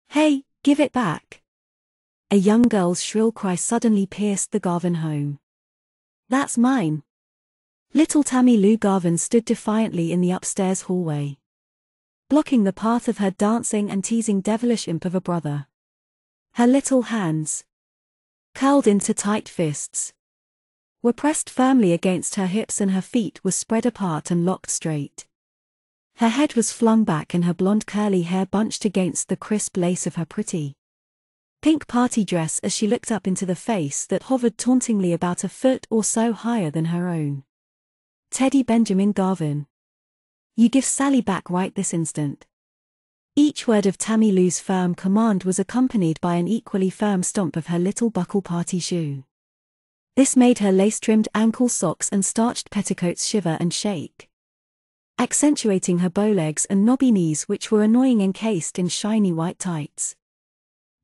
Hey, give it back. A young girl's shrill cry suddenly pierced the Garvin home. That's mine. Little Tammy Lou Garvin stood defiantly in the upstairs hallway, blocking the path of her dancing and teasing devilish imp of a brother. Her little hands, curled into tight fists, were pressed firmly against her hips and her feet were spread apart and locked straight. Her head was flung back and her blonde curly hair bunched against the crisp lace of her pretty pink party dress as she looked up into the face that hovered tauntingly about a foot or so higher than her own. Teddy Benjamin Garvin. You give Sally back right this instant. Each word of Tammy Lou's firm command was accompanied by an equally firm stomp of her little buckle party shoe. This made her lace-trimmed ankle socks and starched petticoats shiver and shake, accentuating her bow legs and knobby knees which were annoying encased in shiny white tights,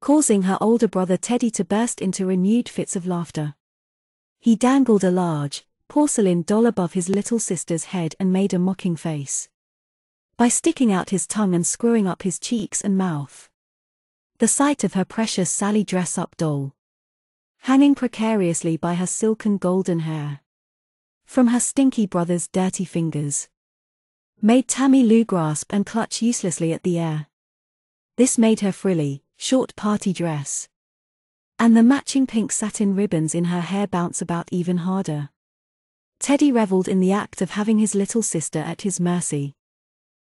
causing her older brother Teddy to burst into renewed fits of laughter. He dangled a large, porcelain doll above his little sister's head and made a mocking face by sticking out his tongue and screwing up his cheeks and mouth. The sight of her precious Sally dress-up doll, hanging precariously by her silken golden hair from her stinky brother's dirty fingers, made Tammy Lou grasp and clutch uselessly at the air. This made her frilly, short party dress and the matching pink satin ribbons in her hair bounce about even harder. Teddy reveled in the act of having his little sister at his mercy.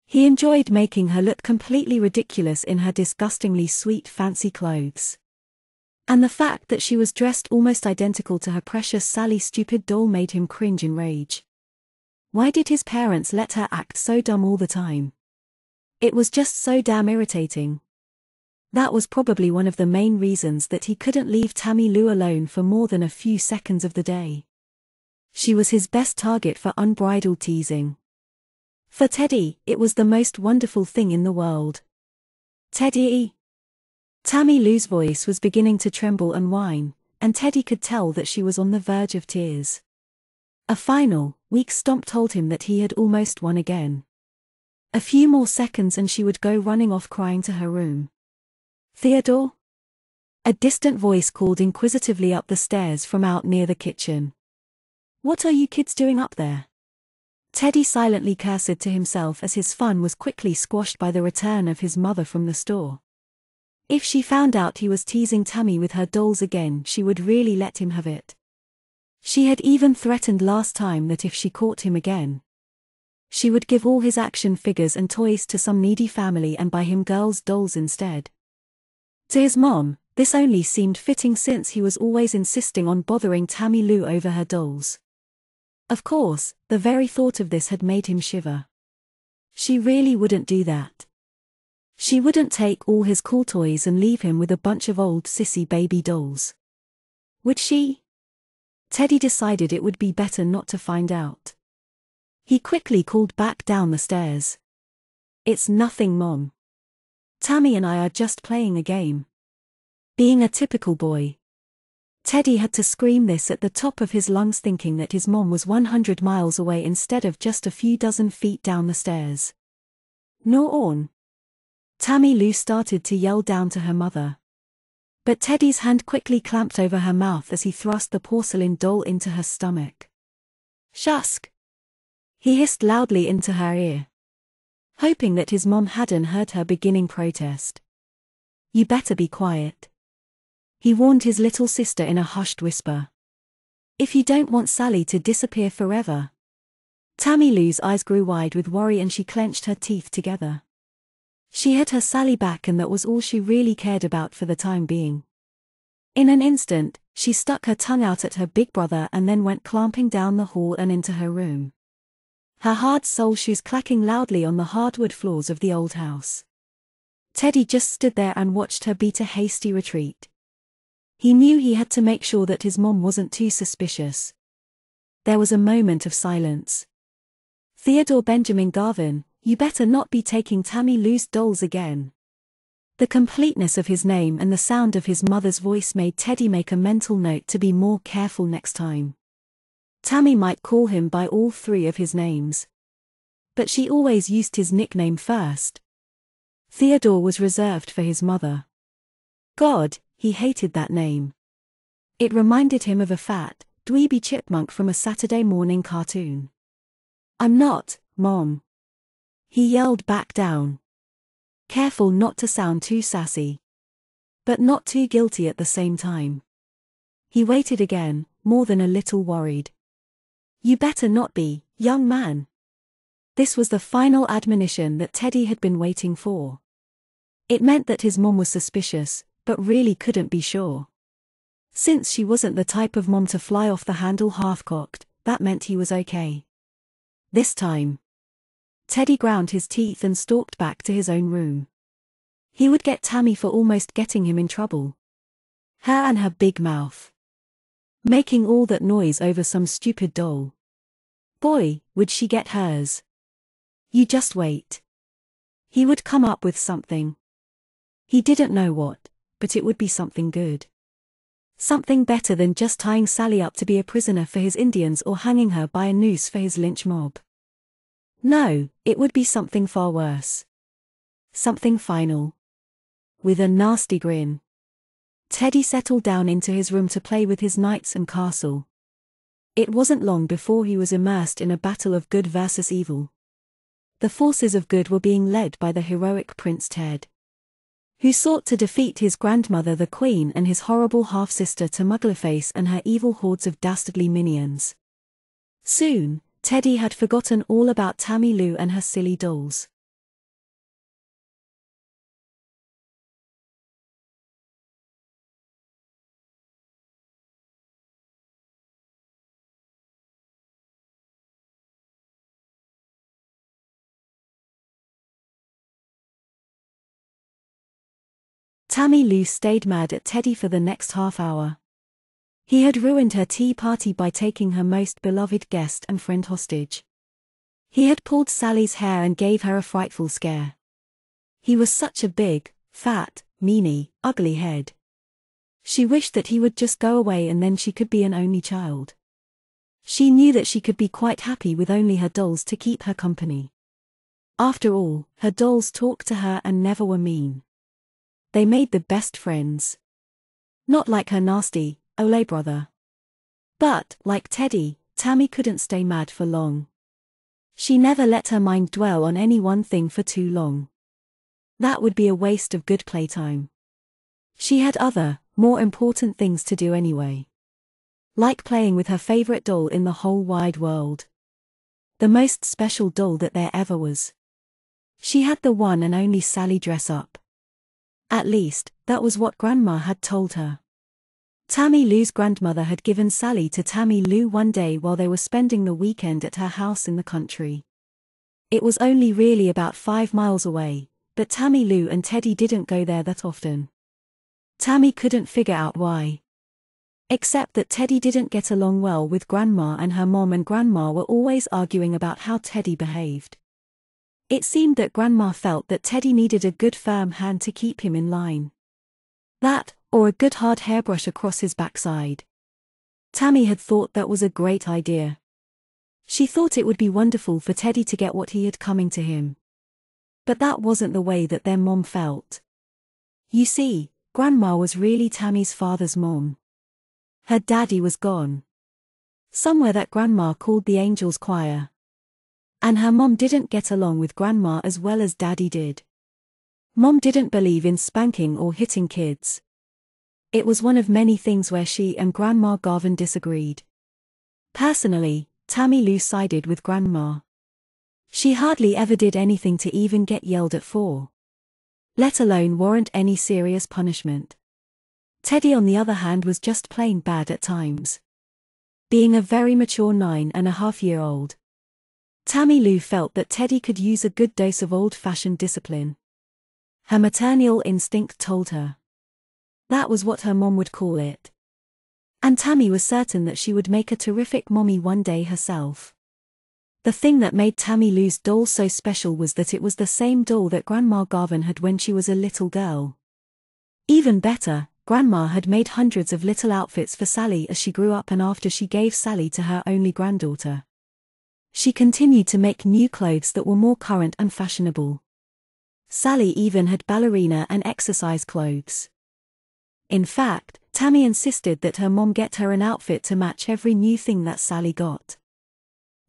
He enjoyed making her look completely ridiculous in her disgustingly sweet fancy clothes. And the fact that she was dressed almost identical to her precious Sally's stupid doll made him cringe in rage. Why did his parents let her act so dumb all the time? It was just so damn irritating. That was probably one of the main reasons that he couldn't leave Tammy Lou alone for more than a few seconds of the day. She was his best target for unbridled teasing. For Teddy, it was the most wonderful thing in the world. Teddy! Tammy Lou's voice was beginning to tremble and whine, and Teddy could tell that she was on the verge of tears. A final, weak stomp told him that he had almost won again. A few more seconds and she would go running off crying to her room. Theodore? A distant voice called inquisitively up the stairs from out near the kitchen. What are you kids doing up there? Teddy silently cursed to himself as his fun was quickly squashed by the return of his mother from the store. If she found out he was teasing Tammy with her dolls again, she would really let him have it. She had even threatened last time that if she caught him again, she would give all his action figures and toys to some needy family and buy him girls' dolls instead. To his mom, this only seemed fitting since he was always insisting on bothering Tammy Lou over her dolls. Of course, the very thought of this had made him shiver. She really wouldn't do that. She wouldn't take all his cool toys and leave him with a bunch of old Sissy baby dolls. Would she? Teddy decided it would be better not to find out. He quickly called back down the stairs. It's nothing, Mom. Tammy and I are just playing a game. Being a typical boy, Teddy had to scream this at the top of his lungs, thinking that his mom was 100 miles away instead of just a few dozen feet down the stairs. No on. Tammy Lou started to yell down to her mother. But Teddy's hand quickly clamped over her mouth as he thrust the porcelain doll into her stomach. Shusk! He hissed loudly into her ear, hoping that his mom hadn't heard her beginning protest. You better be quiet, he warned his little sister in a hushed whisper. If you don't want Sally to disappear forever. Tammy Lou's eyes grew wide with worry and she clenched her teeth together. She had her Sally back and that was all she really cared about for the time being. In an instant, she stuck her tongue out at her big brother and then went clamping down the hall and into her room, her hard sole shoes clacking loudly on the hardwood floors of the old house. Teddy just stood there and watched her beat a hasty retreat. He knew he had to make sure that his mom wasn't too suspicious. There was a moment of silence. Theodore Benjamin Garvin, you better not be taking Tammy Lou's dolls again. The completeness of his name and the sound of his mother's voice made Teddy make a mental note to be more careful next time. Tammy might call him by all three of his names, but she always used his nickname first. Theodore was reserved for his mother. God, he hated that name. It reminded him of a fat, dweeby chipmunk from a Saturday morning cartoon. I'm not, Mom. He yelled back down. Careful not to sound too sassy. But not too guilty at the same time. He waited again, more than a little worried. You better not be, young man. This was the final admonition that Teddy had been waiting for. It meant that his mom was suspicious, but really couldn't be sure. Since she wasn't the type of mom to fly off the handle half-cocked, that meant he was okay. This time. Teddy ground his teeth and stalked back to his own room. He would get Tammy for almost getting him in trouble. Her and her big mouth. Making all that noise over some stupid doll. Boy, would she get hers. You just wait. He would come up with something. He didn't know what, but it would be something good. Something better than just tying Sally up to be a prisoner for his Indians or hanging her by a noose for his lynch mob. No, it would be something far worse. Something final. With a nasty grin, Teddy settled down into his room to play with his knights and castle. It wasn't long before he was immersed in a battle of good versus evil. The forces of good were being led by the heroic Prince Ted, who sought to defeat his grandmother the Queen and his horrible half-sister Muggleface and her evil hordes of dastardly minions. Soon, Teddy had forgotten all about Tammy Lou and her silly dolls. Tammy Lou stayed mad at Teddy for the next half hour. He had ruined her tea party by taking her most beloved guest and friend hostage. He had pulled Sally's hair and gave her a frightful scare. He was such a big, fat, meanie, ugly head. She wished that he would just go away and then she could be an only child. She knew that she could be quite happy with only her dolls to keep her company. After all, her dolls talked to her and never were mean. They made the best friends. Not like her nasty, Olay brother. But, like Teddy, Tammy couldn't stay mad for long. She never let her mind dwell on any one thing for too long. That would be a waste of good playtime. She had other, more important things to do anyway. Like playing with her favorite doll in the whole wide world. The most special doll that there ever was. She had the one and only Sally dress up. At least, that was what Grandma had told her. Tammy Lou's grandmother had given Sally to Tammy Lou one day while they were spending the weekend at her house in the country. It was only really about 5 miles away, but Tammy Lou and Teddy didn't go there that often. Tammy couldn't figure out why. Except that Teddy didn't get along well with Grandma and her mom, and Grandma were always arguing about how Teddy behaved. It seemed that Grandma felt that Teddy needed a good firm hand to keep him in line. That, or a good hard hairbrush across his backside. Tammy had thought that was a great idea. She thought it would be wonderful for Teddy to get what he had coming to him. But that wasn't the way that their mom felt. You see, Grandma was really Tammy's father's mom. Her daddy was gone. Somewhere that Grandma called the Angels Choir. And her mom didn't get along with Grandma as well as Daddy did. Mom didn't believe in spanking or hitting kids. It was one of many things where she and Grandma Garvin disagreed. Personally, Tammy Lou sided with Grandma. She hardly ever did anything to even get yelled at for. Let alone warrant any serious punishment. Teddy on the other hand was just plain bad at times. Being a very mature 9.5-year-old. Tammy Lou felt that Teddy could use a good dose of old-fashioned discipline. Her maternal instinct told her. That was what her mom would call it. And Tammy was certain that she would make a terrific mommy one day herself. The thing that made Tammy Lou's doll so special was that it was the same doll that Grandma Garvin had when she was a little girl. Even better, Grandma had made hundreds of little outfits for Sally as she grew up and after she gave Sally to her only granddaughter. She continued to make new clothes that were more current and fashionable. Sally even had ballerina and exercise clothes. In fact, Tammy insisted that her mom get her an outfit to match every new thing that Sally got.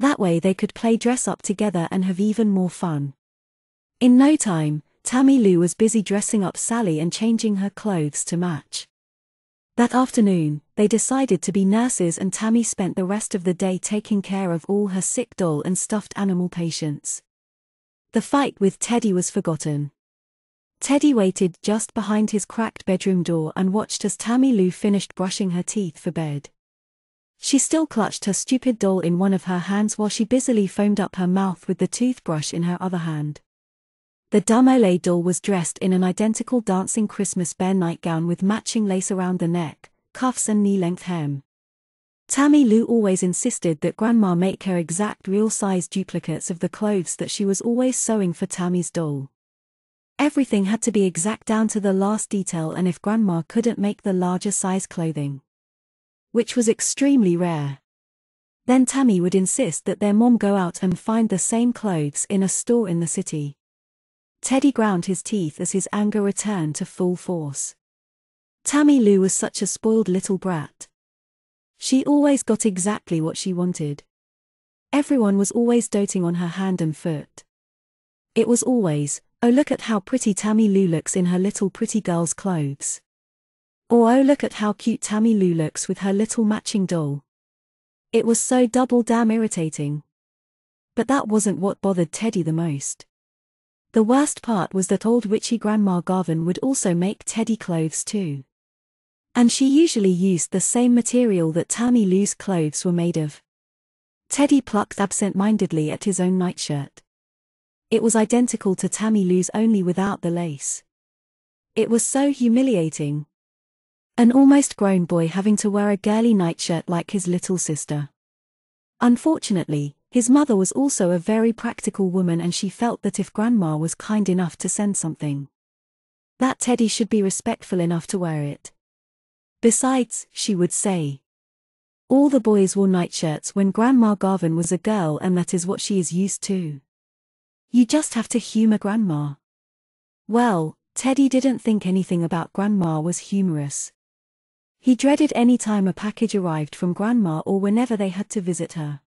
That way they could play dress up together and have even more fun. In no time, Tammy Lou was busy dressing up Sally and changing her clothes to match. That afternoon, they decided to be nurses and Tammy spent the rest of the day taking care of all her sick doll and stuffed animal patients. The fight with Teddy was forgotten. Teddy waited just behind his cracked bedroom door and watched as Tammy Lou finished brushing her teeth for bed. She still clutched her stupid doll in one of her hands while she busily foamed up her mouth with the toothbrush in her other hand. The dumb Olay doll was dressed in an identical dancing Christmas bear nightgown with matching lace around the neck, cuffs and knee-length hem. Tammy Lou always insisted that Grandma make her exact real-size duplicates of the clothes that she was always sewing for Tammy's doll. Everything had to be exact down to the last detail, and if Grandma couldn't make the larger size clothing, which was extremely rare, then Tammy would insist that their mom go out and find the same clothes in a store in the city. Teddy ground his teeth as his anger returned to full force. Tammy Lou was such a spoiled little brat. She always got exactly what she wanted. Everyone was always doting on her hand and foot. It was always, "Oh, look at how pretty Tammy Lou looks in her little pretty girl's clothes." Or, "Oh, look at how cute Tammy Lou looks with her little matching doll." It was so double damn irritating. But that wasn't what bothered Teddy the most. The worst part was that old witchy Grandma Garvin would also make Teddy clothes too. And she usually used the same material that Tammy Lou's clothes were made of. Teddy plucked absent-mindedly at his own nightshirt. It was identical to Tammy Lou's, only without the lace. It was so humiliating. An almost grown boy having to wear a girly nightshirt like his little sister. Unfortunately, his mother was also a very practical woman, and she felt that if Grandma was kind enough to send something, that Teddy should be respectful enough to wear it. Besides, she would say, all the boys wore nightshirts when Grandma Garvin was a girl, and that is what she is used to. You just have to humor Grandma. Well, Teddy didn't think anything about Grandma was humorous. He dreaded any time a package arrived from Grandma or whenever they had to visit her.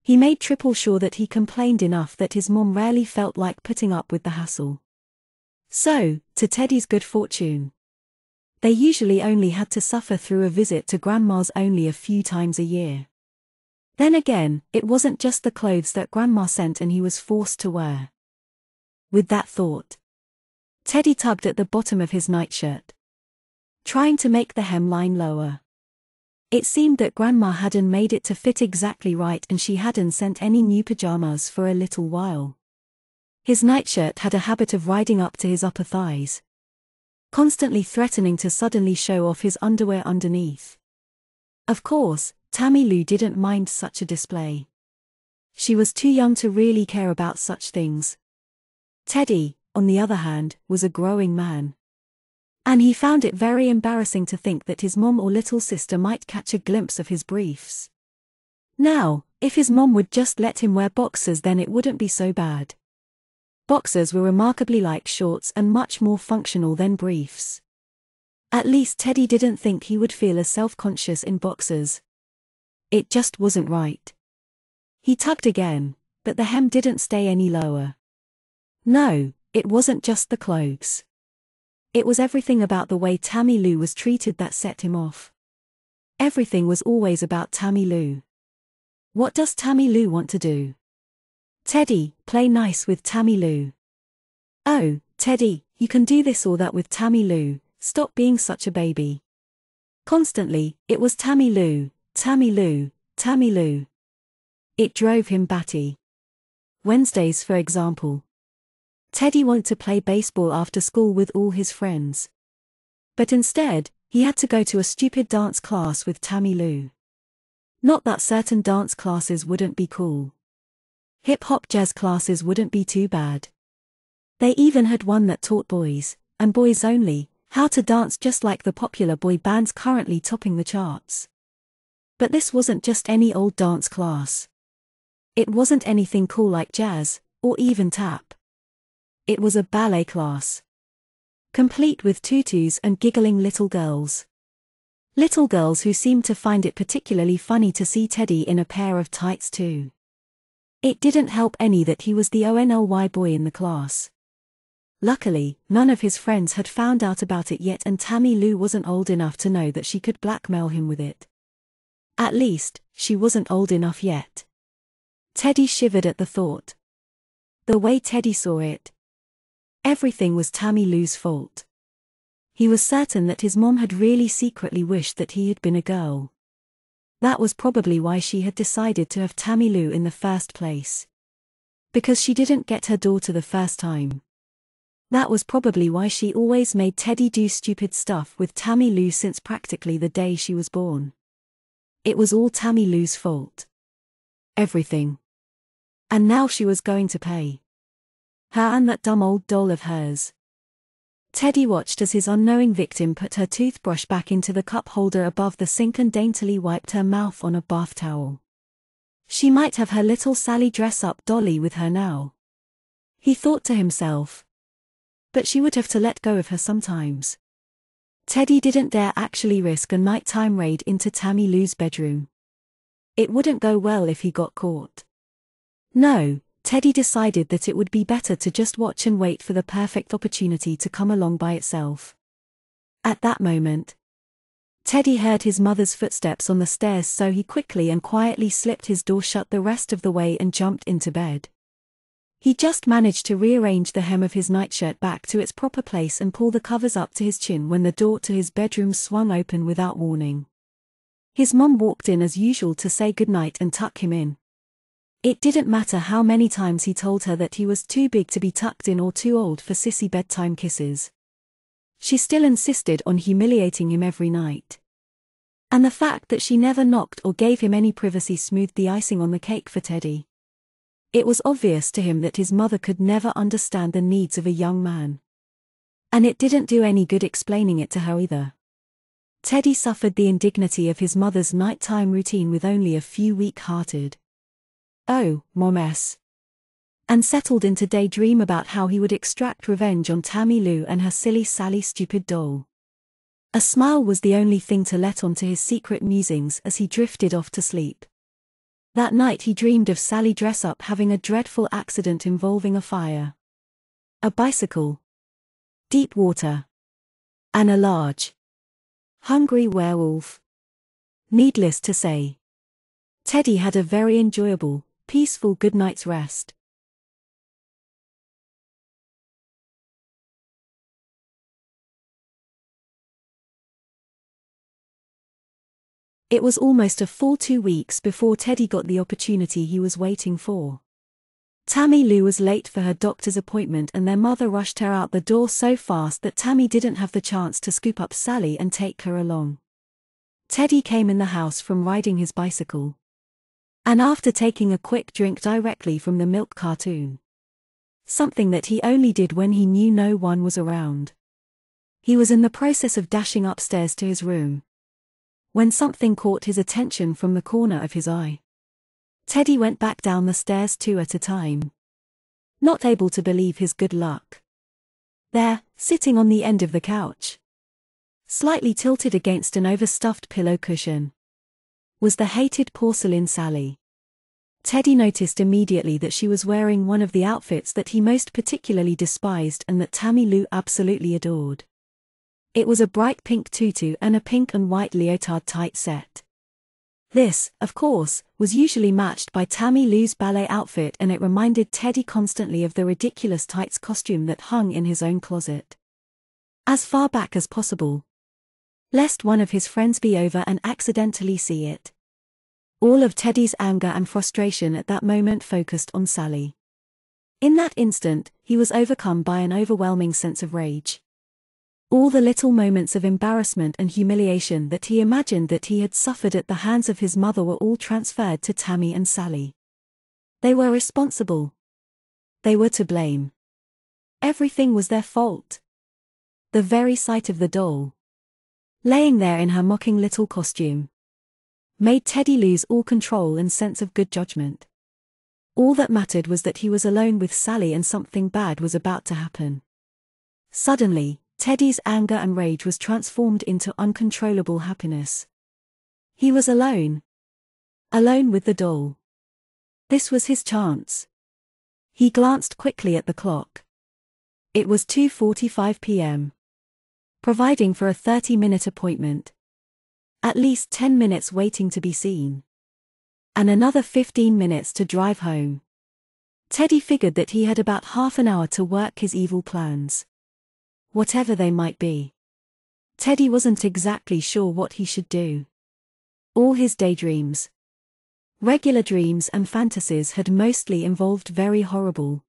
He made triple sure that he complained enough that his mom rarely felt like putting up with the hassle. So, to Teddy's good fortune, they usually only had to suffer through a visit to Grandma's only a few times a year. Then again, it wasn't just the clothes that Grandma sent and he was forced to wear. With that thought, Teddy tugged at the bottom of his nightshirt, trying to make the hemline lower. It seemed that Grandma hadn't made it to fit exactly right, and she hadn't sent any new pajamas for a little while. His nightshirt had a habit of riding up to his upper thighs, constantly threatening to suddenly show off his underwear underneath. Of course, Tammy Lou didn't mind such a display. She was too young to really care about such things. Teddy, on the other hand, was a growing man. And he found it very embarrassing to think that his mom or little sister might catch a glimpse of his briefs. Now, if his mom would just let him wear boxers, then it wouldn't be so bad. Boxers were remarkably like shorts and much more functional than briefs. At least Teddy didn't think he would feel as self-conscious in boxers. It just wasn't right. He tugged again, but the hem didn't stay any lower. No, it wasn't just the clothes. It was everything about the way Tammy Lou was treated that set him off. Everything was always about Tammy Lou. What does Tammy Lou want to do? Teddy, play nice with Tammy Lou. Oh, Teddy, you can do this or that with Tammy Lou, stop being such a baby. Constantly, it was Tammy Lou, Tammy Lou, Tammy Lou. It drove him batty. Wednesdays, for example. Teddy wanted to play baseball after school with all his friends. But instead, he had to go to a stupid dance class with Tammy Lou. Not that certain dance classes wouldn't be cool. Hip-hop jazz classes wouldn't be too bad. They even had one that taught boys, and boys only, how to dance just like the popular boy bands currently topping the charts. But this wasn't just any old dance class. It wasn't anything cool like jazz, or even tap. It was a ballet class, complete with tutus and giggling little girls. Little girls who seemed to find it particularly funny to see Teddy in a pair of tights too. It didn't help any that he was the only boy in the class. Luckily, none of his friends had found out about it yet, and Tammy Lou wasn't old enough to know that she could blackmail him with it. At least, she wasn't old enough yet. Teddy shivered at the thought. The way Teddy saw it, everything was Tammy Lou's fault. He was certain that his mom had really secretly wished that he had been a girl. That was probably why she had decided to have Tammy Lou in the first place. Because she didn't get her daughter the first time. That was probably why she always made Teddy do stupid stuff with Tammy Lou since practically the day she was born. It was all Tammy Lou's fault. Everything. And now she was going to pay. Her and that dumb old doll of hers. Teddy watched as his unknowing victim put her toothbrush back into the cup holder above the sink and daintily wiped her mouth on a bath towel. She might have her little Sally dress-up dolly with her now, he thought to himself. But she would have to let go of her sometimes. Teddy didn't dare actually risk a nighttime raid into Tammy Lou's bedroom. It wouldn't go well if he got caught. No, Teddy decided that it would be better to just watch and wait for the perfect opportunity to come along by itself. At that moment, Teddy heard his mother's footsteps on the stairs, so he quickly and quietly slipped his door shut the rest of the way and jumped into bed. He just managed to rearrange the hem of his nightshirt back to its proper place and pull the covers up to his chin when the door to his bedroom swung open without warning. His mom walked in as usual to say goodnight and tuck him in. It didn't matter how many times he told her that he was too big to be tucked in or too old for sissy bedtime kisses. She still insisted on humiliating him every night. And the fact that she never knocked or gave him any privacy smoothed the icing on the cake for Teddy. It was obvious to him that his mother could never understand the needs of a young man. And it didn't do any good explaining it to her either. Teddy suffered the indignity of his mother's nighttime routine with only a few weak-hearted "Oh, Mom-s," and settled into daydream about how he would extract revenge on Tammy Lou and her silly Sally stupid doll. A smile was the only thing to let on to his secret musings as he drifted off to sleep. That night he dreamed of Sally dress-up having a dreadful accident involving a fire, a bicycle, deep water, and a large, hungry werewolf. Needless to say, Teddy had a very enjoyable, peaceful good night's rest. It was almost a full 2 weeks before Teddy got the opportunity he was waiting for. Tammy Lou was late for her doctor's appointment and their mother rushed her out the door so fast that Tammy didn't have the chance to scoop up Sally and take her along. Teddy came in the house from riding his bicycle. And after taking a quick drink directly from the milk cartoon, something that he only did when he knew no one was around, he was in the process of dashing upstairs to his room when something caught his attention from the corner of his eye. Teddy went back down the stairs 2 at a time, not able to believe his good luck. There, sitting on the end of the couch, slightly tilted against an overstuffed pillow cushion, was the hated porcelain Sally. Teddy noticed immediately that she was wearing one of the outfits that he most particularly despised and that Tammy Lou absolutely adored. It was a bright pink tutu and a pink and white leotard tight set. This, of course, was usually matched by Tammy Lou's ballet outfit, and it reminded Teddy constantly of the ridiculous tights costume that hung in his own closet, as far back as possible, lest one of his friends be over and accidentally see it. All of Teddy's anger and frustration at that moment focused on Sally. In that instant, he was overcome by an overwhelming sense of rage. All the little moments of embarrassment and humiliation that he imagined that he had suffered at the hands of his mother were all transferred to Tammy and Sally. They were responsible. They were to blame. Everything was their fault. The very sight of the doll, laying there in her mocking little costume, made Teddy lose all control and sense of good judgment. All that mattered was that he was alone with Sally and something bad was about to happen. Suddenly, Teddy's anger and rage was transformed into uncontrollable happiness. He was alone. Alone with the doll. This was his chance. He glanced quickly at the clock. It was 2:45 p.m. Providing for a 30-minute appointment. At least 10 minutes waiting to be seen. And another 15 minutes to drive home. Teddy figured that he had about half an hour to work his evil plans. Whatever they might be. Teddy wasn't exactly sure what he should do. All his daydreams, regular dreams and fantasies had mostly involved very horrible,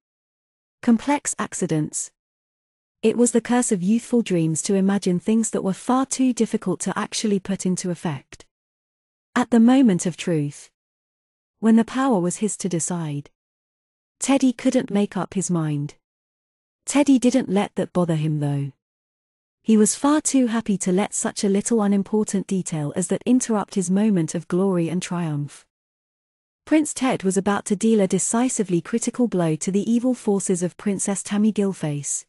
complex accidents. It was the curse of youthful dreams to imagine things that were far too difficult to actually put into effect. At the moment of truth, when the power was his to decide, Teddy couldn't make up his mind. Teddy didn't let that bother him though. He was far too happy to let such a little unimportant detail as that interrupt his moment of glory and triumph. Prince Ted was about to deal a decisively critical blow to the evil forces of Princess Tammy Gillface.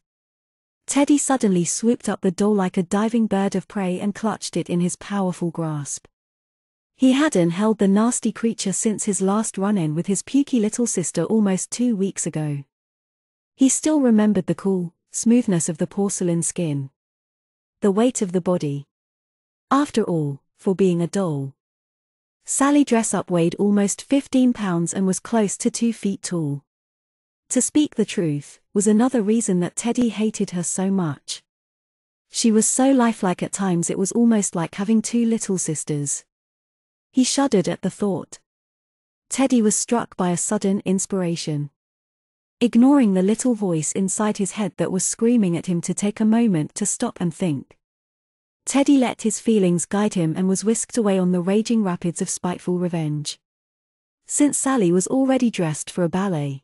Teddy suddenly swooped up the doll like a diving bird of prey and clutched it in his powerful grasp. He hadn't held the nasty creature since his last run-in with his pukey little sister almost 2 weeks ago. He still remembered the cool smoothness of the porcelain skin. The weight of the body. After all, for being a doll, Sally dress-up weighed almost 15 pounds and was close to 2 feet tall. To speak the truth, was another reason that Teddy hated her so much. She was so lifelike at times it was almost like having 2 little sisters. He shuddered at the thought. Teddy was struck by a sudden inspiration. Ignoring the little voice inside his head that was screaming at him to take a moment to stop and think, Teddy let his feelings guide him and was whisked away on the raging rapids of spiteful revenge. Since Sally was already dressed for a ballet,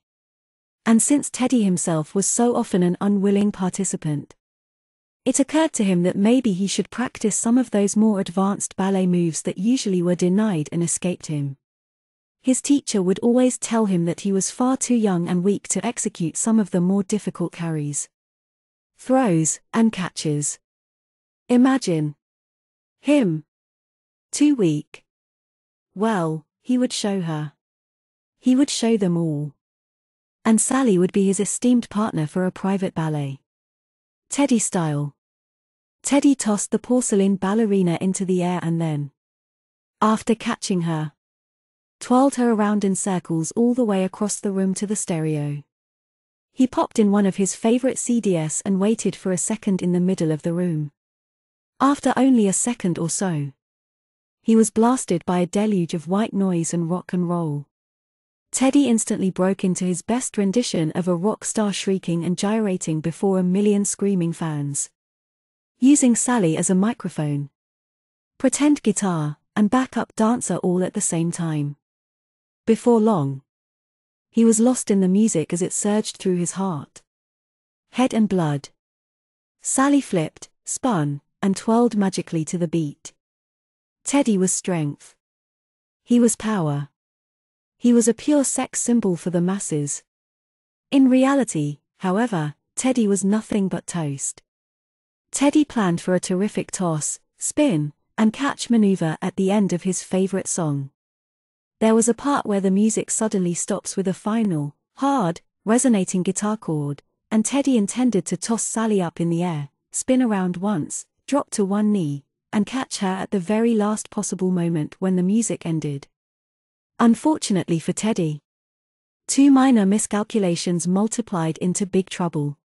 and since Teddy himself was so often an unwilling participant, it occurred to him that maybe he should practice some of those more advanced ballet moves that usually were denied and escaped him. His teacher would always tell him that he was far too young and weak to execute some of the more difficult carries, throws, and catches. Imagine him. Too weak. Well, he would show her. He would show them all. And Sally would be his esteemed partner for a private ballet. Teddy style. Teddy tossed the porcelain ballerina into the air and then, after catching her, twirled her around in circles all the way across the room to the stereo. He popped in one of his favorite CDs and waited for a second in the middle of the room. After only a second or so, he was blasted by a deluge of white noise and rock and roll. Teddy instantly broke into his best rendition of a rock star shrieking and gyrating before a million screaming fans. Using Sally as a microphone, pretend guitar, and backup dancer all at the same time. Before long, he was lost in the music as it surged through his heart, head and blood. Sally flipped, spun, and twirled magically to the beat. Teddy was strength. He was power. He was a pure sex symbol for the masses. In reality, however, Teddy was nothing but toast. Teddy planned for a terrific toss, spin, and catch maneuver at the end of his favorite song. There was a part where the music suddenly stops with a final, hard, resonating guitar chord, and Teddy intended to toss Sally up in the air, spin around once, drop to one knee, and catch her at the very last possible moment when the music ended. Unfortunately for Teddy, 2 minor miscalculations multiplied into big trouble.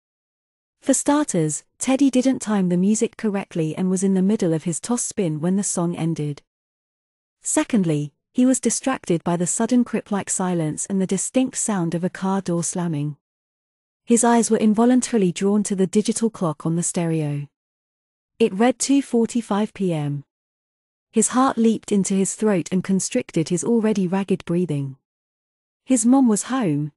For starters, Teddy didn't time the music correctly and was in the middle of his toss spin when the song ended. Secondly, he was distracted by the sudden crypt-like silence and the distinct sound of a car door slamming. His eyes were involuntarily drawn to the digital clock on the stereo. It read 2:45 p.m. His heart leaped into his throat and constricted his already ragged breathing. His mom was home.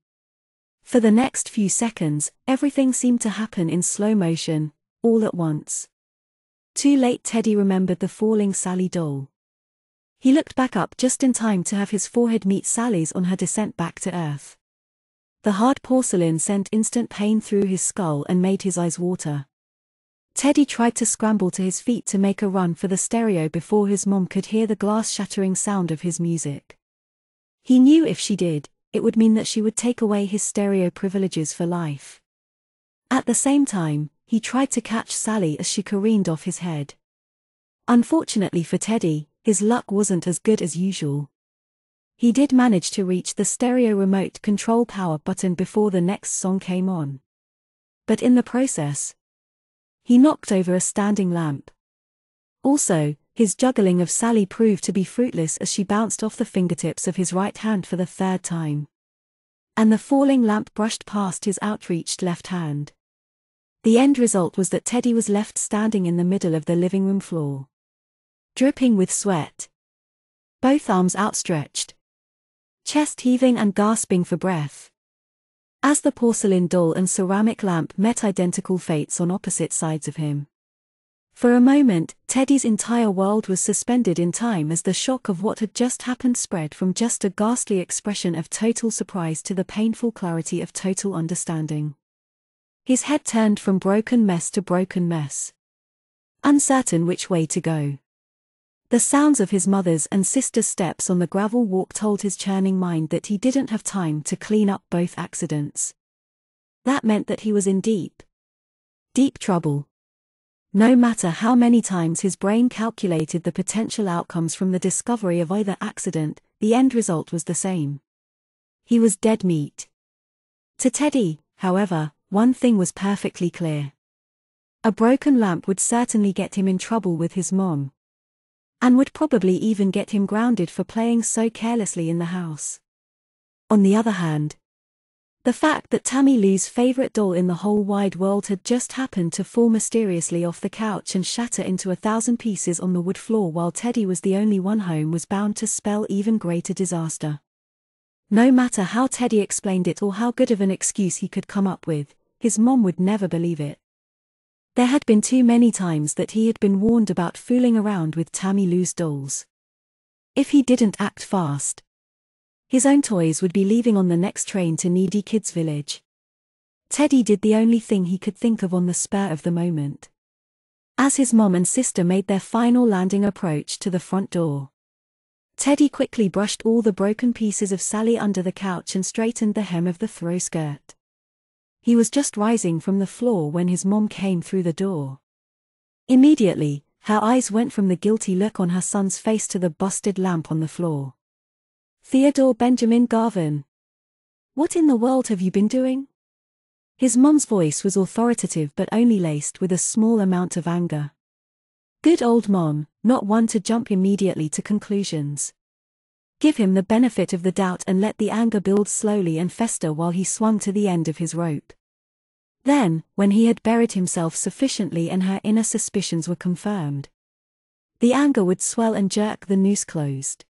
For the next few seconds, everything seemed to happen in slow motion, all at once. Too late, Teddy remembered the falling Sally doll. He looked back up just in time to have his forehead meet Sally's on her descent back to earth. The hard porcelain sent instant pain through his skull and made his eyes water. Teddy tried to scramble to his feet to make a run for the stereo before his mom could hear the glass-shattering sound of his music. He knew if she did, it would mean that she would take away his stereo privileges for life. At the same time, he tried to catch Sally as she careened off his head. Unfortunately for Teddy, his luck wasn't as good as usual. He did manage to reach the stereo remote control power button before the next song came on. But in the process, he knocked over a standing lamp. Also, his juggling of Sally proved to be fruitless as she bounced off the fingertips of his right hand for the third time. And the falling lamp brushed past his outreached left hand. The end result was that Teddy was left standing in the middle of the living room floor, dripping with sweat, both arms outstretched, chest heaving and gasping for breath, as the porcelain doll and ceramic lamp met identical fates on opposite sides of him. For a moment, Teddy's entire world was suspended in time as the shock of what had just happened spread from just a ghastly expression of total surprise to the painful clarity of total understanding. His head turned from broken mess to broken mess, uncertain which way to go. The sounds of his mother's and sister's steps on the gravel walk told his churning mind that he didn't have time to clean up both accidents. That meant that he was in deep trouble. No matter how many times his brain calculated the potential outcomes from the discovery of either accident, the end result was the same. He was dead meat. To Teddy, however, one thing was perfectly clear. A broken lamp would certainly get him in trouble with his mom, and would probably even get him grounded for playing so carelessly in the house. On the other hand, the fact that Tammy Lou's favorite doll in the whole wide world had just happened to fall mysteriously off the couch and shatter into 1,000 pieces on the wood floor while Teddy was the only one home was bound to spell even greater disaster. No matter how Teddy explained it or how good of an excuse he could come up with, his mom would never believe it. There had been too many times that he had been warned about fooling around with Tammy Lou's dolls. If he didn't act fast, his own toys would be leaving on the next train to Needy Kids Village. Teddy did the only thing he could think of on the spur of the moment. As his mom and sister made their final landing approach to the front door, Teddy quickly brushed all the broken pieces of Sally under the couch and straightened the hem of the throw skirt. He was just rising from the floor when his mom came through the door. Immediately, her eyes went from the guilty look on her son's face to the busted lamp on the floor. "Theodore Benjamin Garvin, what in the world have you been doing?" His mom's voice was authoritative but only laced with a small amount of anger. Good old mom, not one to jump immediately to conclusions. Give him the benefit of the doubt and let the anger build slowly and fester while he swung to the end of his rope. Then, when he had buried himself sufficiently and her inner suspicions were confirmed, the anger would swell and jerk the noose closed.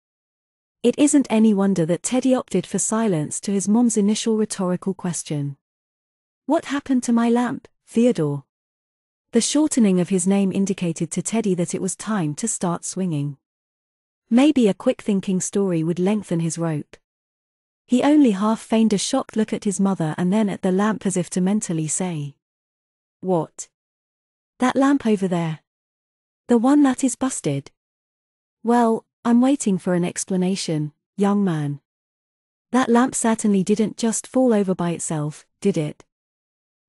It isn't any wonder that Teddy opted for silence to his mom's initial rhetorical question. "What happened to my lamp, Theodore?" The shortening of his name indicated to Teddy that it was time to start swinging. Maybe a quick-thinking story would lengthen his rope. He only half feigned a shocked look at his mother and then at the lamp as if to mentally say, "What? That lamp over there? The one that is busted? Well, I'm waiting for an explanation, young man. That lamp certainly didn't just fall over by itself, did it?"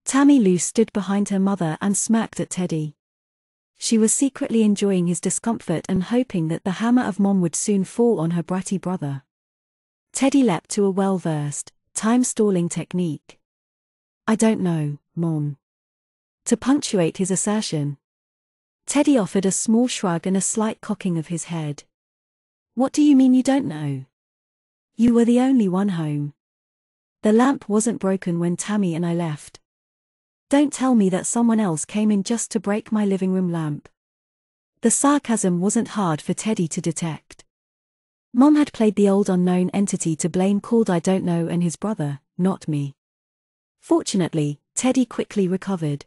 Tammy Lou stood behind her mother and smirked at Teddy. She was secretly enjoying his discomfort and hoping that the hammer of mom would soon fall on her bratty brother. Teddy leapt to a well-versed, time-stalling technique. "I don't know, Mom." To punctuate his assertion, Teddy offered a small shrug and a slight cocking of his head. "What do you mean you don't know? You were the only one home. The lamp wasn't broken when Tammy and I left. Don't tell me that someone else came in just to break my living room lamp." The sarcasm wasn't hard for Teddy to detect. Mom had played the old unknown entity to blame called I don't know and his brother, not me. Fortunately, Teddy quickly recovered.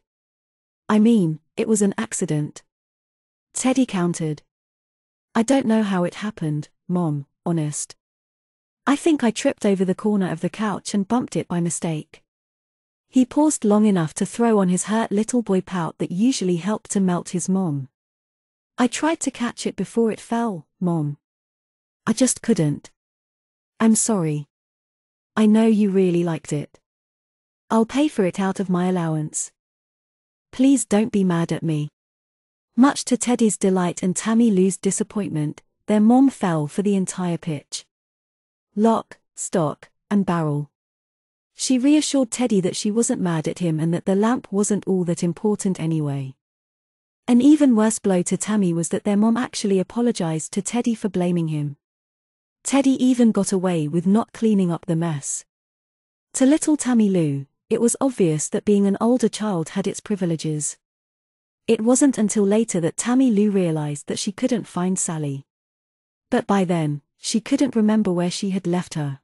"I mean, it was an accident," Teddy countered. "I don't know how it happened, Mom, honest." I think I tripped over the corner of the couch and bumped it by mistake. He paused long enough to throw on his hurt little boy pout that usually helped to melt his mom. I tried to catch it before it fell, Mom. I just couldn't. I'm sorry. I know you really liked it. I'll pay for it out of my allowance. Please don't be mad at me. Much to Teddy's delight and Tammy Lou's disappointment, their mom fell for the entire pitch. Lock, stock, and barrel. She reassured Teddy that she wasn't mad at him and that the lamp wasn't all that important anyway. An even worse blow to Tammy was that their mom actually apologized to Teddy for blaming him. Teddy even got away with not cleaning up the mess. To little Tammy Lou, it was obvious that being an older child had its privileges. It wasn't until later that Tammy Lou realized that she couldn't find Sally. But by then, she couldn't remember where she had left her.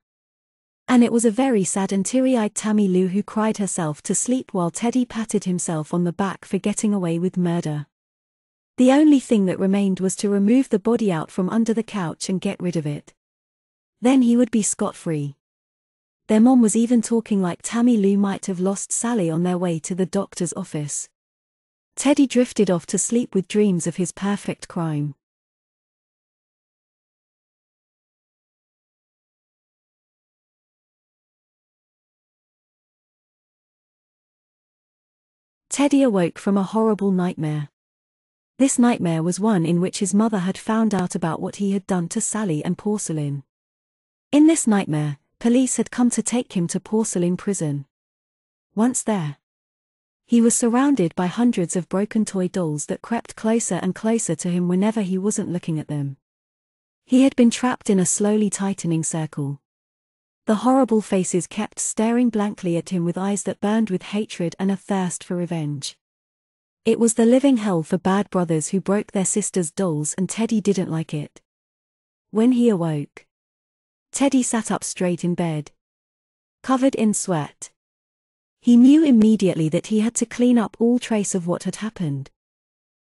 And it was a very sad and teary-eyed Tammy Lou who cried herself to sleep while Teddy patted himself on the back for getting away with murder. The only thing that remained was to remove the body out from under the couch and get rid of it. Then he would be scot-free. Their mom was even talking like Tammy Lou might have lost Sally on their way to the doctor's office. Teddy drifted off to sleep with dreams of his perfect crime. Teddy awoke from a horrible nightmare. This nightmare was one in which his mother had found out about what he had done to Sally and Porcelain. In this nightmare, police had come to take him to Porcelain Prison. Once there, he was surrounded by hundreds of broken toy dolls that crept closer and closer to him whenever he wasn't looking at them. He had been trapped in a slowly tightening circle. The horrible faces kept staring blankly at him with eyes that burned with hatred and a thirst for revenge. It was the living hell for bad brothers who broke their sisters' dolls, and Teddy didn't like it. When he awoke, Teddy sat up straight in bed, covered in sweat. He knew immediately that he had to clean up all trace of what had happened.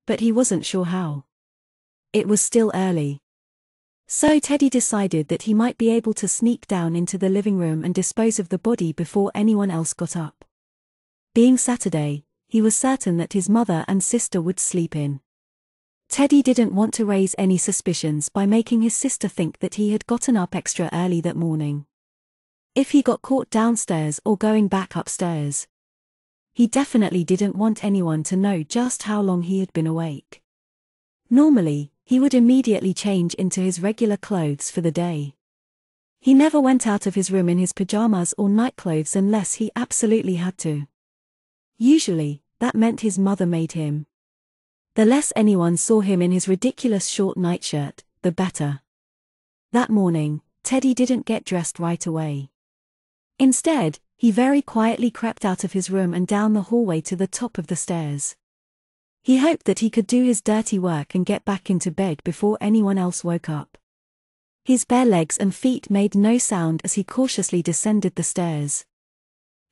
But he wasn't sure how. It was still early. So Teddy decided that he might be able to sneak down into the living room and dispose of the body before anyone else got up. Being Saturday, he was certain that his mother and sister would sleep in. Teddy didn't want to raise any suspicions by making his sister think that he had gotten up extra early that morning. If he got caught downstairs or going back upstairs, he definitely didn't want anyone to know just how long he had been awake. Normally, he would immediately change into his regular clothes for the day. He never went out of his room in his pajamas or nightclothes unless he absolutely had to. Usually, that meant his mother made him. The less anyone saw him in his ridiculous short nightshirt, the better. That morning, Teddy didn't get dressed right away. Instead, he very quietly crept out of his room and down the hallway to the top of the stairs. He hoped that he could do his dirty work and get back into bed before anyone else woke up. His bare legs and feet made no sound as he cautiously descended the stairs.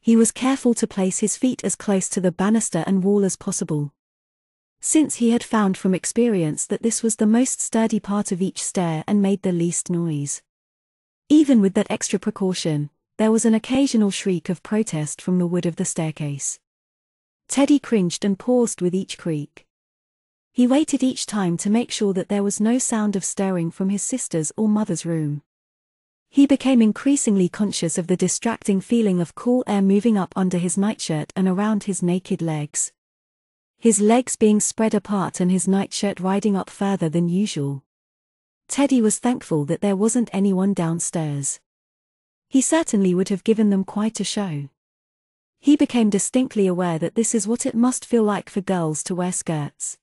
He was careful to place his feet as close to the banister and wall as possible, since he had found from experience that this was the most sturdy part of each stair and made the least noise. Even with that extra precaution, there was an occasional shriek of protest from the wood of the staircase. Teddy cringed and paused with each creak. He waited each time to make sure that there was no sound of stirring from his sister's or mother's room. He became increasingly conscious of the distracting feeling of cool air moving up under his nightshirt and around his naked legs. His legs being spread apart and his nightshirt riding up further than usual. Teddy was thankful that there wasn't anyone downstairs. He certainly would have given them quite a show. He became distinctly aware that this is what it must feel like for girls to wear skirts.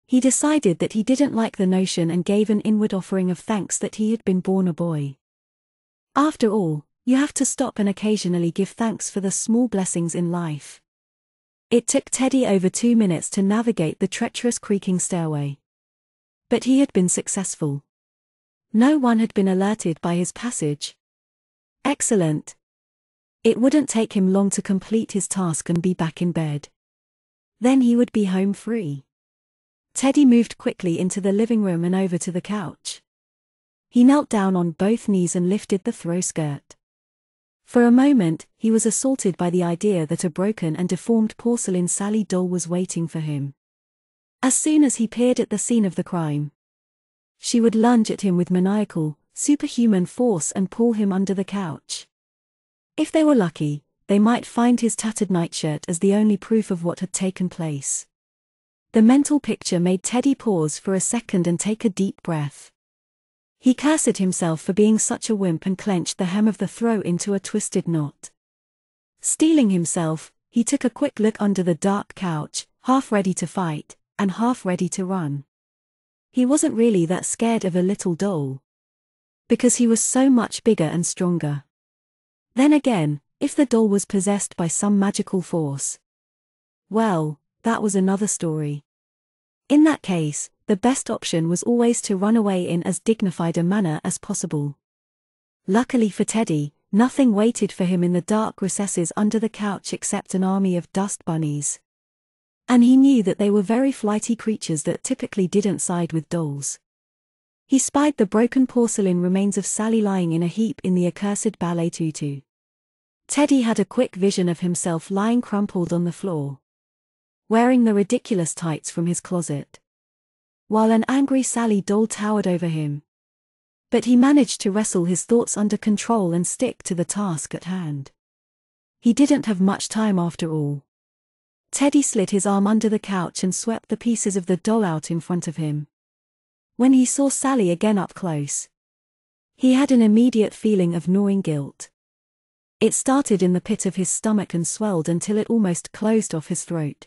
He decided that he didn't like the notion and gave an inward offering of thanks that he had been born a boy. After all, you have to stop and occasionally give thanks for the small blessings in life. It took Teddy over 2 minutes to navigate the treacherous creaking stairway. But he had been successful. No one had been alerted by his passage. Excellent. It wouldn't take him long to complete his task and be back in bed. Then he would be home free. Teddy moved quickly into the living room and over to the couch. He knelt down on both knees and lifted the throw skirt. For a moment, he was assaulted by the idea that a broken and deformed porcelain Sally doll was waiting for him. As soon as he peered at the scene of the crime, she would lunge at him with maniacal, superhuman force and pull him under the couch. If they were lucky, they might find his tattered nightshirt as the only proof of what had taken place. The mental picture made Teddy pause for a second and take a deep breath. He cursed himself for being such a wimp and clenched the hem of the throw into a twisted knot. Steeling himself, he took a quick look under the dark couch, half ready to fight, and half ready to run. He wasn't really that scared of a little doll, because he was so much bigger and stronger. Then again, if the doll was possessed by some magical force, well, that was another story. In that case, the best option was always to run away in as dignified a manner as possible. Luckily for Teddy, nothing waited for him in the dark recesses under the couch except an army of dust bunnies. And he knew that they were very flighty creatures that typically didn't side with dolls. He spied the broken porcelain remains of Sally lying in a heap in the accursed ballet tutu. Teddy had a quick vision of himself lying crumpled on the floor, wearing the ridiculous tights from his closet, while an angry Sally doll towered over him. But he managed to wrestle his thoughts under control and stick to the task at hand. He didn't have much time after all. Teddy slid his arm under the couch and swept the pieces of the doll out in front of him. When he saw Sally again up close, he had an immediate feeling of gnawing guilt. It started in the pit of his stomach and swelled until it almost closed off his throat.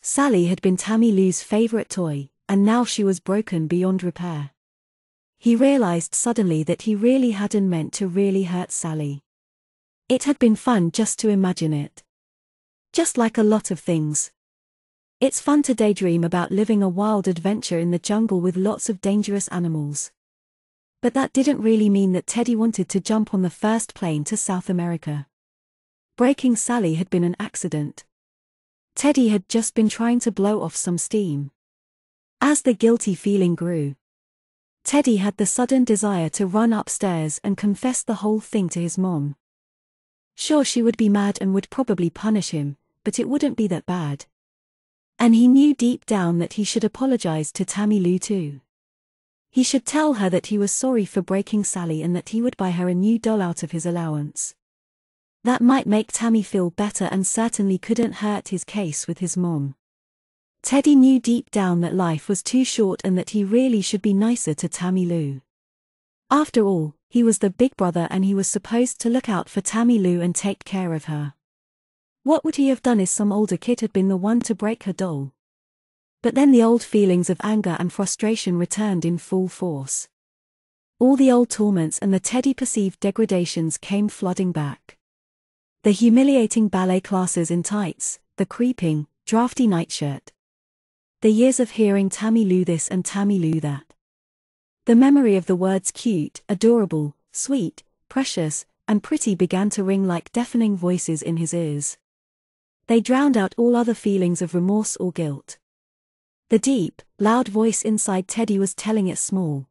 Sally had been Tammy Lou's favorite toy, and now she was broken beyond repair. He realized suddenly that he really hadn't meant to really hurt Sally. It had been fun just to imagine it. Just like a lot of things. It's fun to daydream about living a wild adventure in the jungle with lots of dangerous animals. But that didn't really mean that Teddy wanted to jump on the first plane to South America. Breaking Sally had been an accident. Teddy had just been trying to blow off some steam. As the guilty feeling grew, Teddy had the sudden desire to run upstairs and confess the whole thing to his mom. Sure, she would be mad and would probably punish him, but it wouldn't be that bad. And he knew deep down that he should apologize to Tammy Lou too. He should tell her that he was sorry for breaking Sally and that he would buy her a new doll out of his allowance. That might make Tammy feel better and certainly couldn't hurt his case with his mom. Teddy knew deep down that life was too short and that he really should be nicer to Tammy Lou. After all, he was the big brother and he was supposed to look out for Tammy Lou and take care of her. What would he have done if some older kid had been the one to break her doll? But then the old feelings of anger and frustration returned in full force. All the old torments and the Teddy perceived degradations came flooding back. The humiliating ballet classes in tights, the creeping, drafty nightshirt. The years of hearing Tammy Lou this and Tammy Lou that. The memory of the words cute, adorable, sweet, precious, and pretty began to ring like deafening voices in his ears. They drowned out all other feelings of remorse or guilt. The deep, loud voice inside Teddy was telling its small,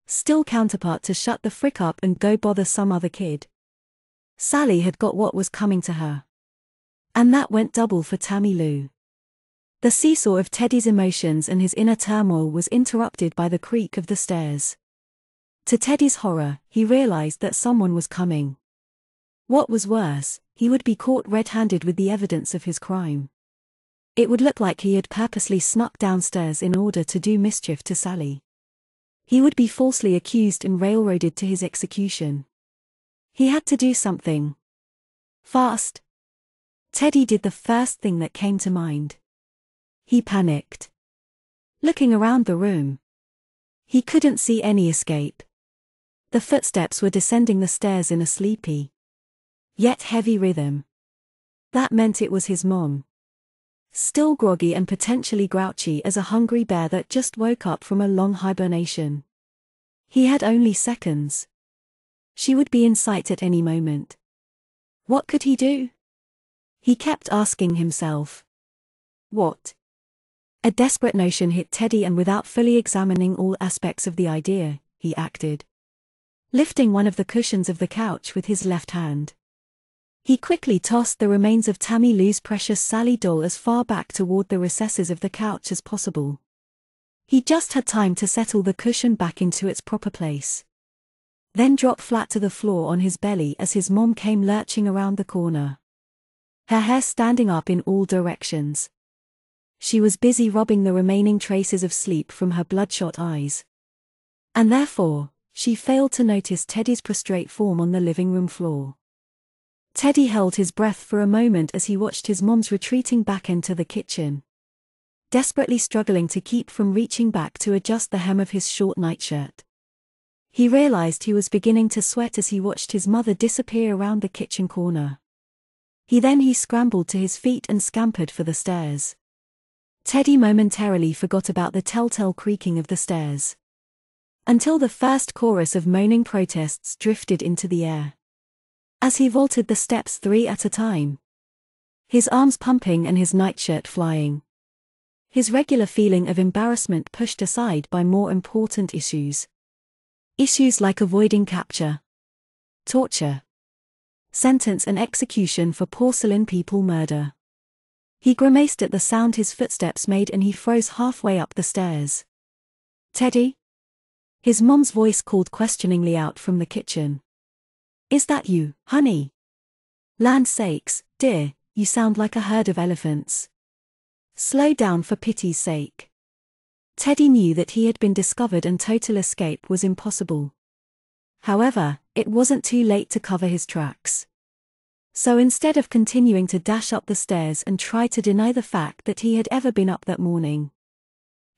still counterpart to shut the frick up and go bother some other kid. Sally had got what was coming to her. And that went double for Tammy Lou. The seesaw of Teddy's emotions and his inner turmoil was interrupted by the creak of the stairs. To Teddy's horror, he realized that someone was coming. What was worse, he would be caught red-handed with the evidence of his crime. It would look like he had purposely snuck downstairs in order to do mischief to Sally. He would be falsely accused and railroaded to his execution. He had to do something. Fast. Teddy did the first thing that came to mind. He panicked. Looking around the room, he couldn't see any escape. The footsteps were descending the stairs in a sleepy, yet heavy rhythm. That meant it was his mom. Still groggy and potentially grouchy as a hungry bear that just woke up from a long hibernation. He had only seconds. She would be in sight at any moment. What could he do? He kept asking himself. What? A desperate notion hit Teddy, and without fully examining all aspects of the idea, he acted, lifting one of the cushions of the couch with his left hand. He quickly tossed the remains of Tammy Lou's precious Sally doll as far back toward the recesses of the couch as possible. He just had time to settle the cushion back into its proper place, then drop flat to the floor on his belly as his mom came lurching around the corner, her hair standing up in all directions. She was busy rubbing the remaining traces of sleep from her bloodshot eyes. And therefore, she failed to notice Teddy's prostrate form on the living room floor. Teddy held his breath for a moment as he watched his mom's retreating back into the kitchen, desperately struggling to keep from reaching back to adjust the hem of his short nightshirt. He realized he was beginning to sweat as he watched his mother disappear around the kitchen corner. He scrambled to his feet and scampered for the stairs. Teddy momentarily forgot about the telltale creaking of the stairs, until the first chorus of moaning protests drifted into the air. As he vaulted the steps 3 at a time, his arms pumping and his nightshirt flying, his regular feeling of embarrassment pushed aside by more important issues. Issues like avoiding capture, torture, sentence and execution for porcelain people murder. He grimaced at the sound his footsteps made and he froze halfway up the stairs. "Teddy?" His mom's voice called questioningly out from the kitchen. "Is that you, honey? Land sakes, dear, you sound like a herd of elephants. Slow down for pity's sake." Teddy knew that he had been discovered and total escape was impossible. However, it wasn't too late to cover his tracks. So instead of continuing to dash up the stairs and try to deny the fact that he had ever been up that morning,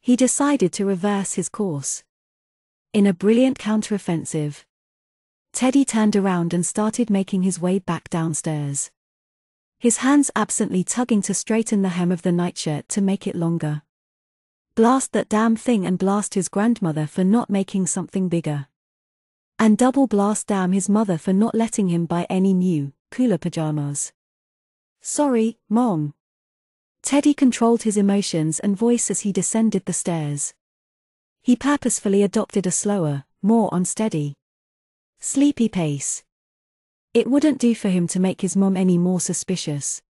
he decided to reverse his course. In a brilliant counteroffensive, Teddy turned around and started making his way back downstairs, his hands absently tugging to straighten the hem of the nightshirt to make it longer. Blast that damn thing and blast his grandmother for not making something bigger. And double blast damn his mother for not letting him buy any new, cooler pajamas. "Sorry, Mom." Teddy controlled his emotions and voice as he descended the stairs. He purposefully adopted a slower, more unsteady, sleepy pace. It wouldn't do for him to make his mom any more suspicious.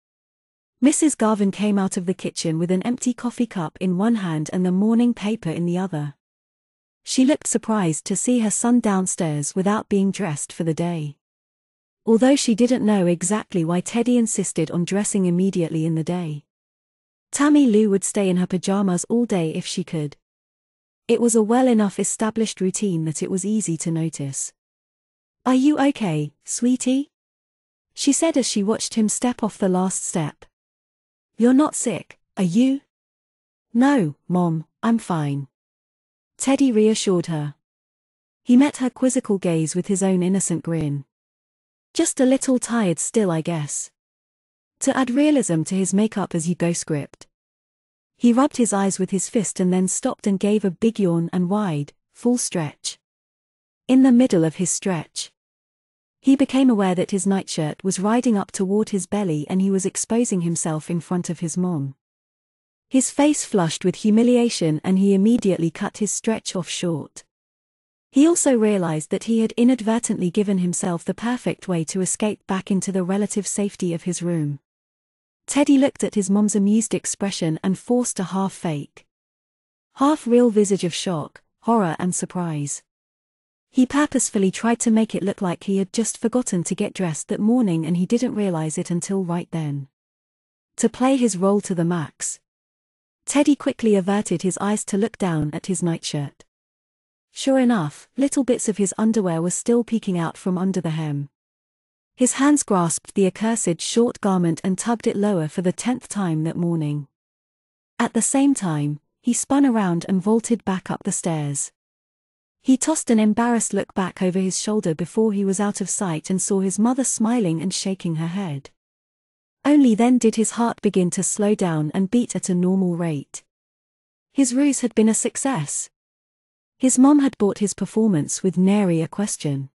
Mrs. Garvin came out of the kitchen with an empty coffee cup in one hand and the morning paper in the other. She looked surprised to see her son downstairs without being dressed for the day, although she didn't know exactly why Teddy insisted on dressing immediately in the day. Tammy Lou would stay in her pajamas all day if she could. It was a well enough established routine that it was easy to notice. "Are you okay, sweetie?" she said as she watched him step off the last step. "You're not sick, are you?" "No, Mom, I'm fine," Teddy reassured her. He met her quizzical gaze with his own innocent grin. "Just a little tired still, I guess." To add realism to his make-up-as-you-go script, he rubbed his eyes with his fist and then stopped and gave a big yawn and wide, full stretch. In the middle of his stretch, he became aware that his nightshirt was riding up toward his belly and he was exposing himself in front of his mom. His face flushed with humiliation and he immediately cut his stretch off short. He also realized that he had inadvertently given himself the perfect way to escape back into the relative safety of his room. Teddy looked at his mom's amused expression and forced a half-fake, half-real visage of shock, horror and surprise. He purposefully tried to make it look like he had just forgotten to get dressed that morning and he didn't realize it until right then. To play his role to the max, Teddy quickly averted his eyes to look down at his nightshirt. Sure enough, little bits of his underwear were still peeking out from under the hem. His hands grasped the accursed short garment and tugged it lower for the 10th time that morning. At the same time, he spun around and vaulted back up the stairs. He tossed an embarrassed look back over his shoulder before he was out of sight and saw his mother smiling and shaking her head. Only then did his heart begin to slow down and beat at a normal rate. His ruse had been a success. His mom had bought his performance with nary a question.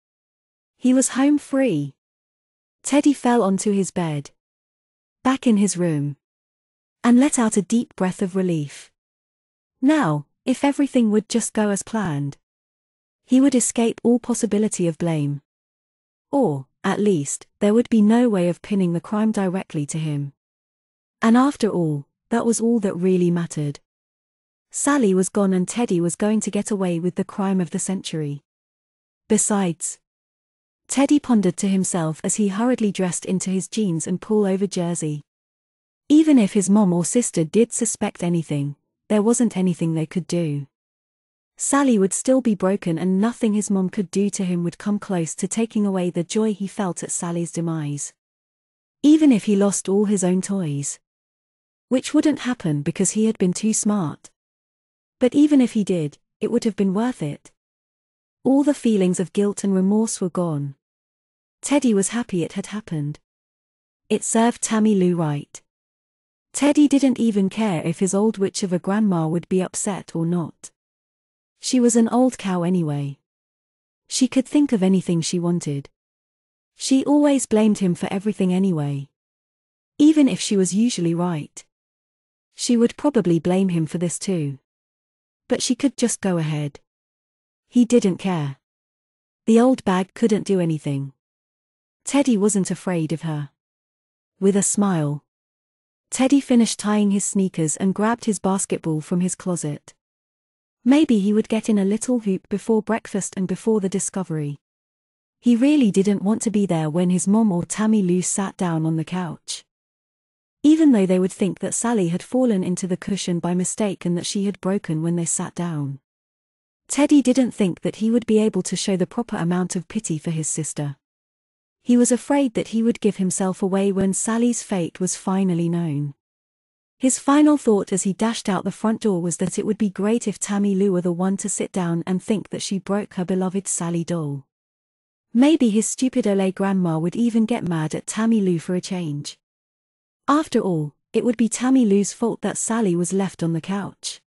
He was home free. Teddy fell onto his bed, back in his room, and let out a deep breath of relief. Now, if everything would just go as planned. He would escape all possibility of blame. Or, at least, there would be no way of pinning the crime directly to him. And after all, that was all that really mattered. Sally was gone and Teddy was going to get away with the crime of the century. Besides, Teddy pondered to himself as he hurriedly dressed into his jeans and pullover jersey. Even if his mom or sister did suspect anything, there wasn't anything they could do. Sally would still be broken and nothing his mom could do to him would come close to taking away the joy he felt at Sally's demise. Even if he lost all his own toys. Which wouldn't happen because he had been too smart. But even if he did, it would have been worth it. All the feelings of guilt and remorse were gone. Teddy was happy it had happened. It served Tammy Lou right. Teddy didn't even care if his old witch of a grandma would be upset or not. She was an old cow anyway. She could think of anything she wanted. She always blamed him for everything anyway. Even if she was usually right. She would probably blame him for this too. But she could just go ahead. He didn't care. The old bag couldn't do anything. Teddy wasn't afraid of her. With a smile, Teddy finished tying his sneakers and grabbed his basketball from his closet. Maybe he would get in a little hoop before breakfast and before the discovery. He really didn't want to be there when his mom or Tammy Lou sat down on the couch. Even though they would think that Sally had fallen into the cushion by mistake and that she had broken when they sat down. Teddy didn't think that he would be able to show the proper amount of pity for his sister. He was afraid that he would give himself away when Sally's fate was finally known. His final thought as he dashed out the front door was that it would be great if Tammy Lou were the one to sit down and think that she broke her beloved Sally doll. Maybe his stupid ole grandma would even get mad at Tammy Lou for a change. After all, it would be Tammy Lou's fault that Sally was left on the couch.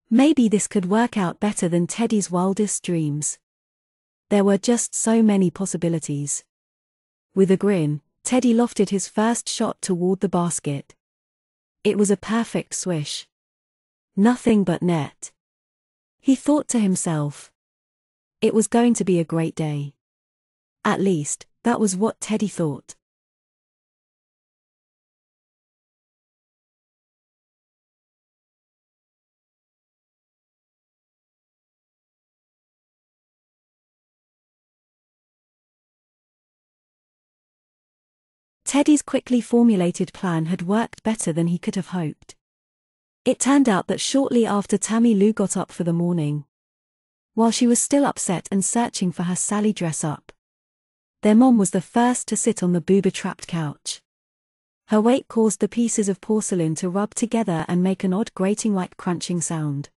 Maybe this could work out better than Teddy's wildest dreams. There were just so many possibilities. With a grin, Teddy lofted his first shot toward the basket. It was a perfect swish. Nothing but net. He thought to himself. It was going to be a great day. At least, that was what Teddy thought. Teddy's quickly formulated plan had worked better than he could have hoped. It turned out that shortly after Tammy Lou got up for the morning, while she was still upset and searching for her Sally dress-up, their mom was the first to sit on the booby-trapped couch. Her weight caused the pieces of porcelain to rub together and make an odd grating-like crunching sound.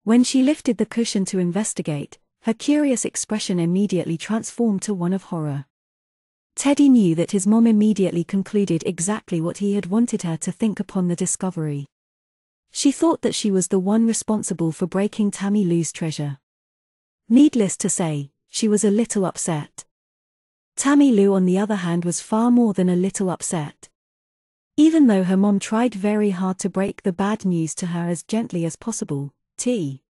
When she lifted the cushion to investigate, her curious expression immediately transformed to one of horror. Teddy knew that his mom immediately concluded exactly what he had wanted her to think upon the discovery. She thought that she was the one responsible for breaking Tammy Lou's treasure. Needless to say, she was a little upset. Tammy Lou on the other hand was far more than a little upset. Even though her mom tried very hard to break the bad news to her as gently as possible, here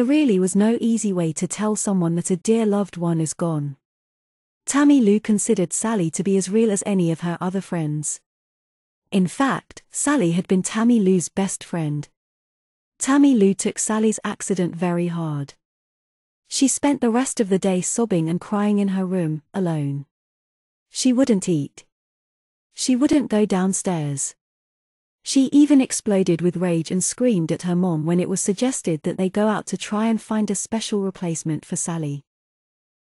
really was no easy way to tell someone that a dear loved one is gone. Tammy Lou considered Sally to be as real as any of her other friends. In fact, Sally had been Tammy Lou's best friend. Tammy Lou took Sally's accident very hard. She spent the rest of the day sobbing and crying in her room, alone. She wouldn't eat. She wouldn't go downstairs. She even exploded with rage and screamed at her mom when it was suggested that they go out to try and find a special replacement for Sally.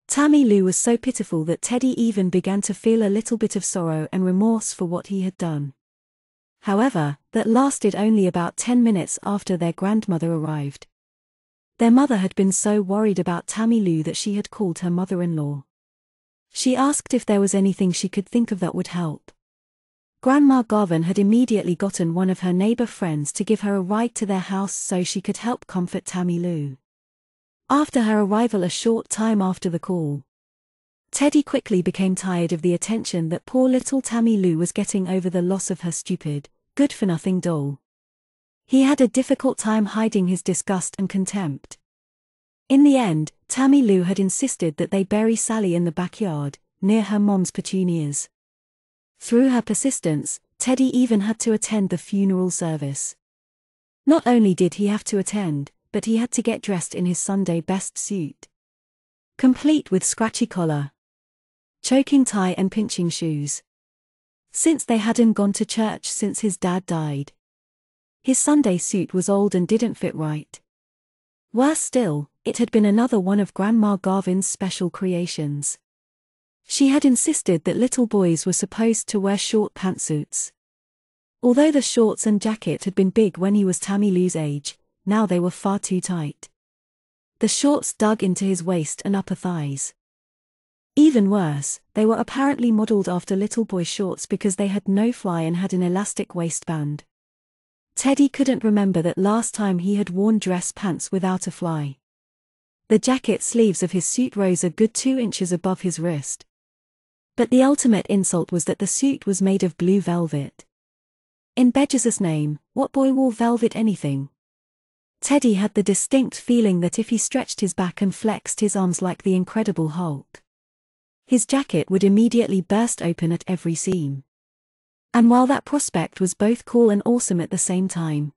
Tammy Lou was so pitiful that Teddy even began to feel a little bit of sorrow and remorse for what he had done. However, that lasted only about 10 minutes after their grandmother arrived. Their mother had been so worried about Tammy Lou that she had called her mother-in-law. She asked if there was anything she could think of that would help. Grandma Garvin had immediately gotten one of her neighbor friends to give her a ride to their house so she could help comfort Tammy Lou. After her arrival a short time after the call, Teddy quickly became tired of the attention that poor little Tammy Lou was getting over the loss of her stupid, good-for-nothing doll. He had a difficult time hiding his disgust and contempt. In the end, Tammy Lou had insisted that they bury Sally in the backyard, near her mom's petunias. Through her persistence, Teddy even had to attend the funeral service. Not only did he have to attend, but he had to get dressed in his Sunday best suit. Complete with scratchy collar, choking tie and pinching shoes. Since they hadn't gone to church since his dad died. His Sunday suit was old and didn't fit right. Worse still, it had been another one of Grandma Garvin's special creations. She had insisted that little boys were supposed to wear short pantsuits. Although the shorts and jacket had been big when he was Tammy Lou's age, now they were far too tight. The shorts dug into his waist and upper thighs. Even worse, they were apparently modeled after little boy shorts because they had no fly and had an elastic waistband. Teddy couldn't remember that last time he had worn dress pants without a fly. The jacket sleeves of his suit rose a good 2 inches above his wrist. But the ultimate insult was that the suit was made of blue velvet. In Bejesus' name, what boy wore velvet anything? Teddy had the distinct feeling that if he stretched his back and flexed his arms like the Incredible Hulk, his jacket would immediately burst open at every seam. And while that prospect was both cool and awesome at the same time,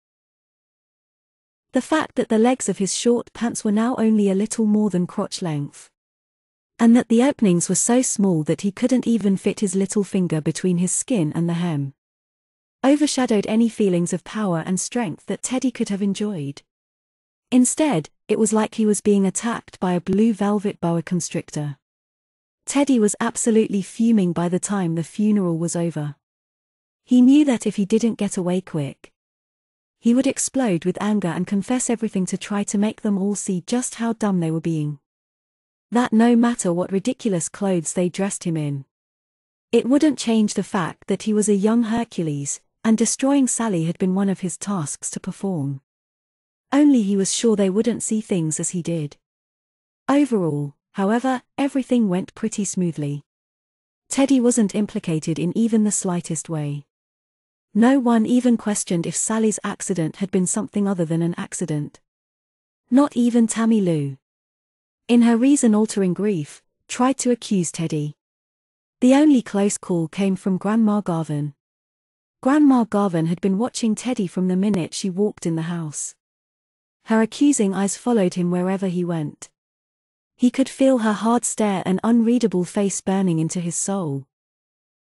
the fact that the legs of his short pants were now only a little more than crotch length, and that the openings were so small that he couldn't even fit his little finger between his skin and the hem, overshadowed any feelings of power and strength that Teddy could have enjoyed. Instead, it was like he was being attacked by a blue velvet boa constrictor. Teddy was absolutely fuming by the time the funeral was over. He knew that if he didn't get away quick, he would explode with anger and confess everything to try to make them all see just how dumb they were being. That no matter what ridiculous clothes they dressed him in, it wouldn't change the fact that he was a young Hercules, and destroying Sally had been one of his tasks to perform. Only he was sure they wouldn't see things as he did. Overall, however, everything went pretty smoothly. Teddy wasn't implicated in even the slightest way. No one even questioned if Sally's accident had been something other than an accident. Not even Tammy Lou, in her reason-altering grief, tried to accuse Teddy. The only close call came from Grandma Garvin. Grandma Garvin had been watching Teddy from the minute she walked in the house. Her accusing eyes followed him wherever he went. He could feel her hard stare and unreadable face burning into his soul,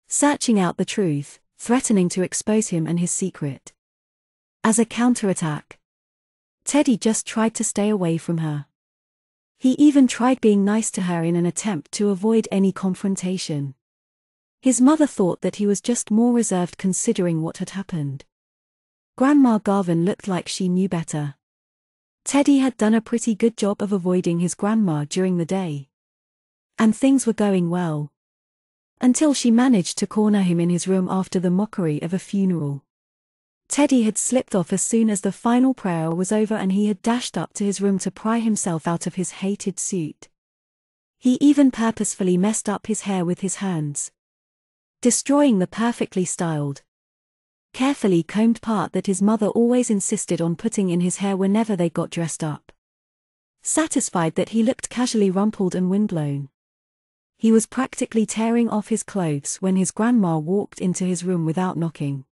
searching out the truth, threatening to expose him and his secret. As a counterattack, Teddy just tried to stay away from her. He even tried being nice to her in an attempt to avoid any confrontation. His mother thought that he was just more reserved considering what had happened. Grandma Garvin looked like she knew better. Teddy had done a pretty good job of avoiding his grandma during the day, and things were going well, until she managed to corner him in his room after the mockery of a funeral. Teddy had slipped off as soon as the final prayer was over and he had dashed up to his room to pry himself out of his hated suit. He even purposefully messed up his hair with his hands, destroying the perfectly styled, carefully combed part that his mother always insisted on putting in his hair whenever they got dressed up. Satisfied that he looked casually rumpled and windblown, he was practically tearing off his clothes when his grandma walked into his room without knocking.